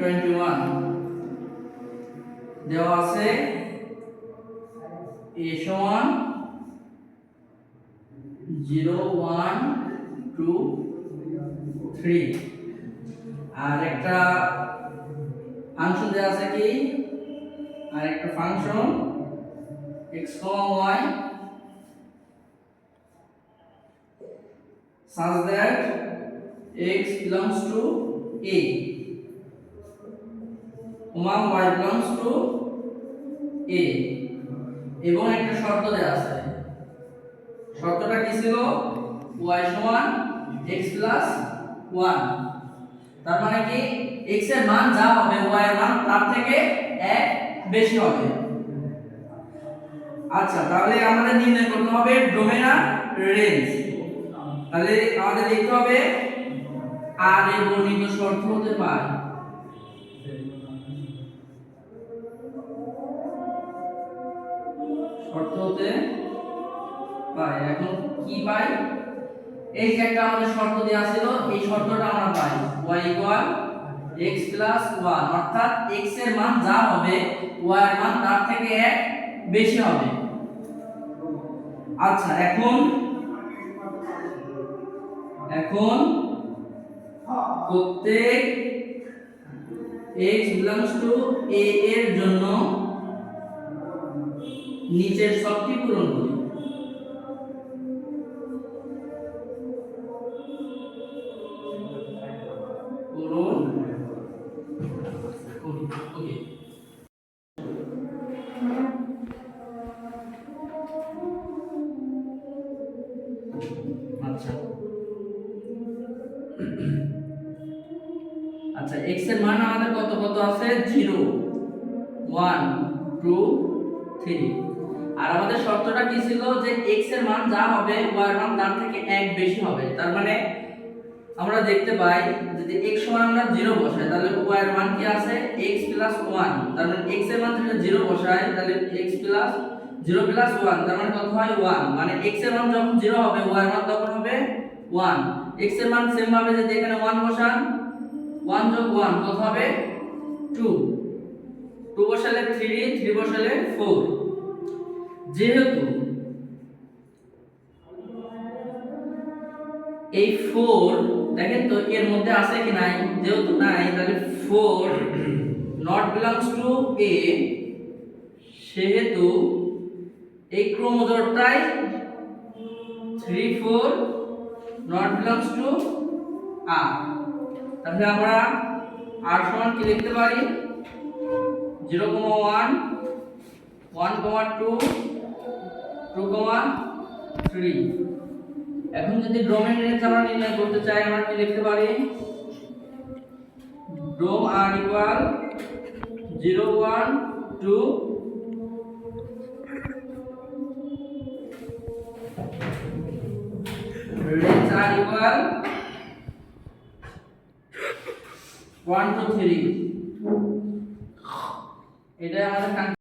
21 দেওয়া আছে a সমান 0 1 2 3 আর একটা ফাংশন দেওয়া আছে কি আর একটা function x, y such that x belongs to a y belongs to a এবং একটা শর্ত দেওয়া আছে শর্তটা কি ছিল y সমান x plus 1 তার মানে কি x এর মান যা হবে y এর মান তার থেকে 1 বেশি হবে আচ্ছা তাহলে আমাদের নির্ণয় করতে হবে ডোমেন আর রেঞ্জ তাহলে আমাদের লিখতে হবে আর এর বর্ণিত শর্ত হতে পারে শর্ত হতে পারে এখন কি পাই এই যে একটা আমাদের শর্ত দেয়া ছিল এই শর্তটা আমরা পাই y x 1 অর্থাৎ x এর মান যা হবে y এর মান তার থেকে 1 বেশি হবে আচ্ছা এখন প্রত্যেক x belongs to a এর জন্য নিচের সবটি পূরণ করি ওকে আচ্ছা x এর মান আমাদের কত কত আছে 0 1 2 3 আর আমাদের শর্তটা কি ছিল যে x এর মান যা হবে y এর মান তার থেকে 1 বেশি হবে তার মানে আমরা দেখতে পাই যদি x সমান আমরা 0 বসাই তাহলে y এর মান কি আছে x 1 তার মানে x এর মান যদি 0 বসাই তাহলে x 0 1 তার মানে কত হয় 1 মানে x এর মান যখন 0 হবে y এর মান তখন হবে 1 x এর মান সেম ভাবে যদি এখানে 1 বসান 1 যোগ 1 কত হবে 2 2 বসালে 3 3 বসালে 4 যেহেতু এই 4 দেখেন তো এর মধ্যে আছে কি নাই যেহেতু নাই তাহলে 4 not belongs to a সেহেতু এই ক্রোমোজোমটাই 3 4 not belongs to r তাহলে আমরা r সমান কি লিখতে পারি 0, 1 1, 2 2, 3 এখন যদি ডোমেন রেঞ্জ আমরা নির্ণয় করতে চাই আমরা কি লিখতে পারি ডোম r equal 0 1 2 range r equal 1 to 3 এটা আমাদের